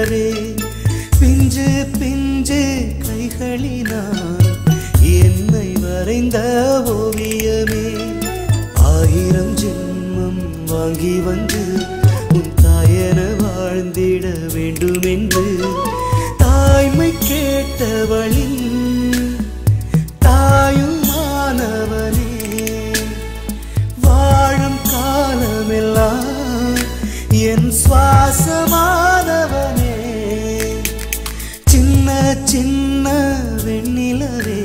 வெண்ணிலவே பிஞ்சு பிஞ்சு கைகளினால் என்னை வரைந்த ஓவியமே 1000 ஜென்மம் வாங்கி வந்து உன் தாயென வாழ்ந்திட வேண்டும் என்று தாய்மை கேட்டவளின் தாயுமானவனே வாழும் காலமெல்லாம் என் சுவாசமானவனே சின்ன சின்ன வெண்ணிலவே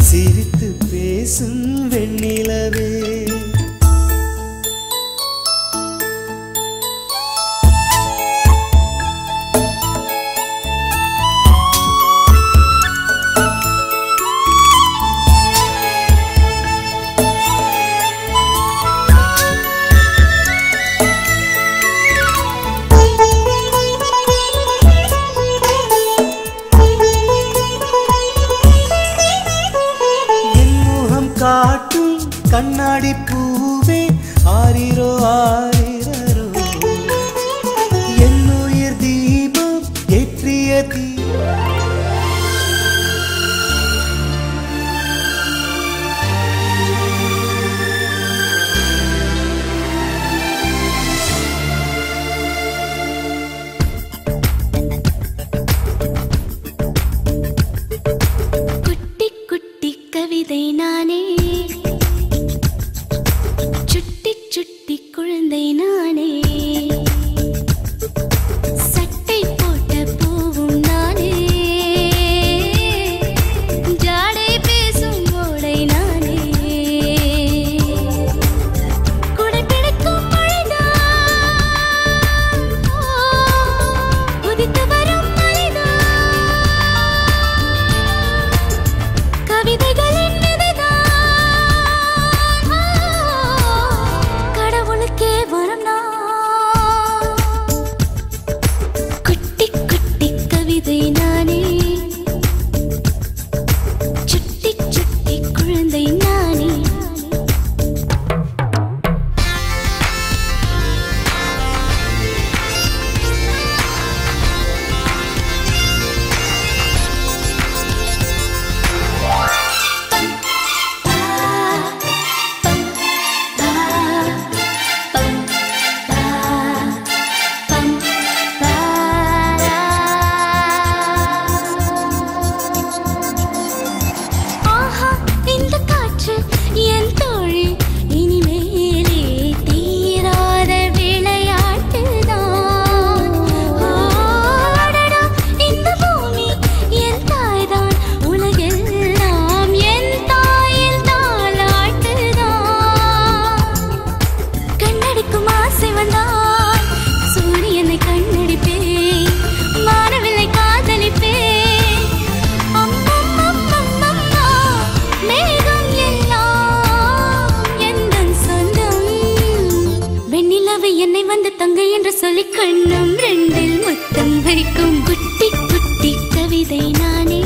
சிரித்து பேசும் வெண்ணிலவே காட்டும் கண்ணாடி பூவே ஆரிரோ ஆரிரோ என்னுயிர் தீபம் ஏற்றிய குட்டி குட்டி கவிதை நானே சுட்டி சுட்டி குழந்தை நானே சட்டை போட்ட பூவும் நானே ஜாடை பேசும் ஓடை நானே குடை பிடிக்கும் மழைதான் உதித்து வரும் மலைதான் கவிதைகளின் விதைதான் கடவுளுக்கே வரம் நான் குட்டி குட்டி கவிதை நானே சுட்டி சுட்டி குழந்தை நானே ஆஹா இந்த காற்று என் தோழி இனிமேலே தீராத விளையாட்டுதான் அடடா இந்த பூமி என் தாய்தான் உலகெல்லாம் என் தாயில் தாலாட்டுதான் கண்ணடிக்கும் ஆசை வந்தான் சூரியனை கண்ணடிப்பேன் மாறவில்லை காதலிப்பேன் அம்மம்மம்மம்மம்மா மேகம் எல்லாம் எந்தன் சொந்தம் வெண்ணிலவு என்னை வந்து தங்கை என்று சொல்லி கண்ணும் ரெண்டில் முத்தம் வைக்கும் குட்டி குட்டி கவிதை நானே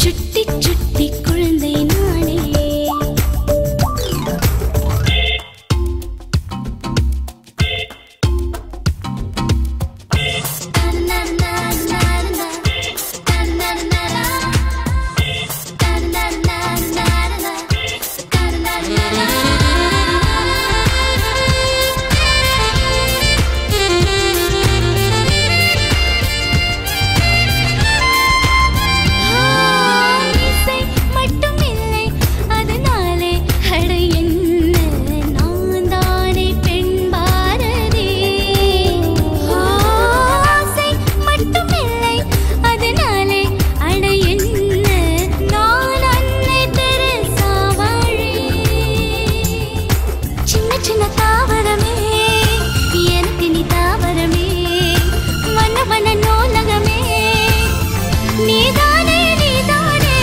சுட்டி சுட்டி குழந்தை நானே இசை மட்டும் இல்லை அதனாலே அட என்ன நான் தானே பெண் பாரதி ஆசை மட்டும் இல்லை அதனாலே அட என்ன நான் அன்னை தெரசா வாழி சின்ன சின்ன தாவரமே எனக்கு நீ தாவரமே வண்ண வண்ண நூலகமே நீதானே நீதானே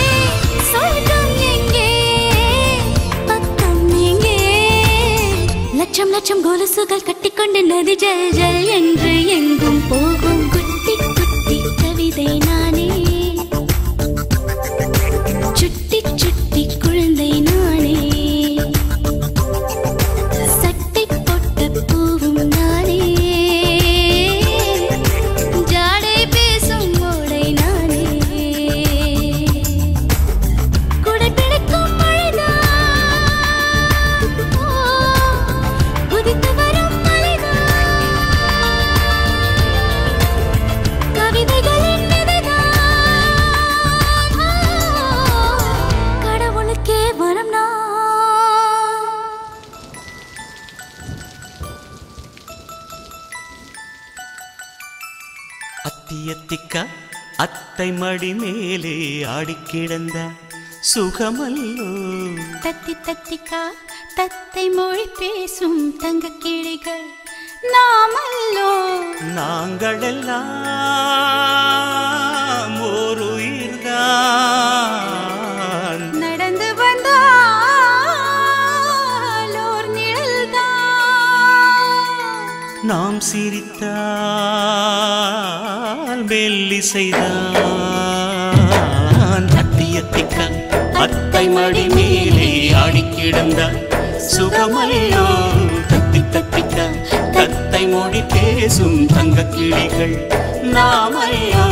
சொர்க்கம் எங்கே பக்கம் எங்கே லட்சம் லட்சம் கொலுசுகள் கட்டிக்கொண்டு நதி ஜல் ஜல் என்று எங்கும் போகும் குட்டி குட்டி கவிதை நானே சுட்டி சுட்டி குழந்தை நானே சட்டை போட்ட பூவும் நானே அத்தியத்திக்கா அத்தை மடி மேலே ஆடிக்கிடந்த சுகமல்லோ. தத்தி தத்திக்கா தத்தை மொழி பேசும் தங்க கிளிகள் நாமல்லோ. நாங்களெல்லாம் ஒரு உயிர்தான், நடந்து வந்தால் ஓர் நிழல்தான். நாம் சிரித்தால் மெல்லிசைதான். அத்தியத்திக்கா அத்தை மடி மேலே ஆடிக்கிடந்த சுகமல்லோ. தத்தி தத்திக்கா தத்தை மொழி பேசும் தங்க கிளிகள் நாமல்லோ.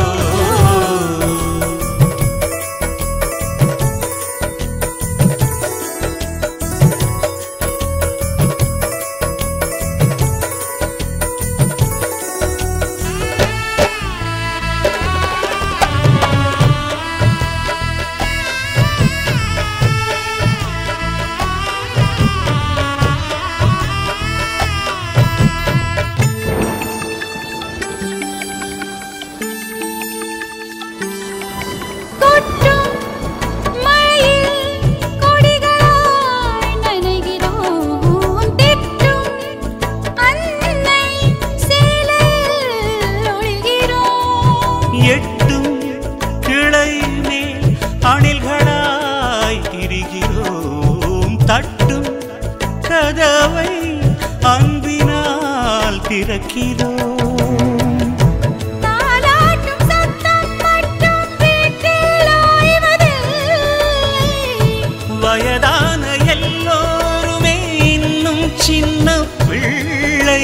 எட்டும் கிளை மேல் அணில்களாய் திரிகிறோம். தட்டும் கதவை அன்பினால் திறக்கிறோம். தாலாட்டும் சத்தம் மட்டும் வீட்டில் ஓய்வதில்லை. வயதான எல்லோருமே இன்னும் சின்ன பிள்ளை.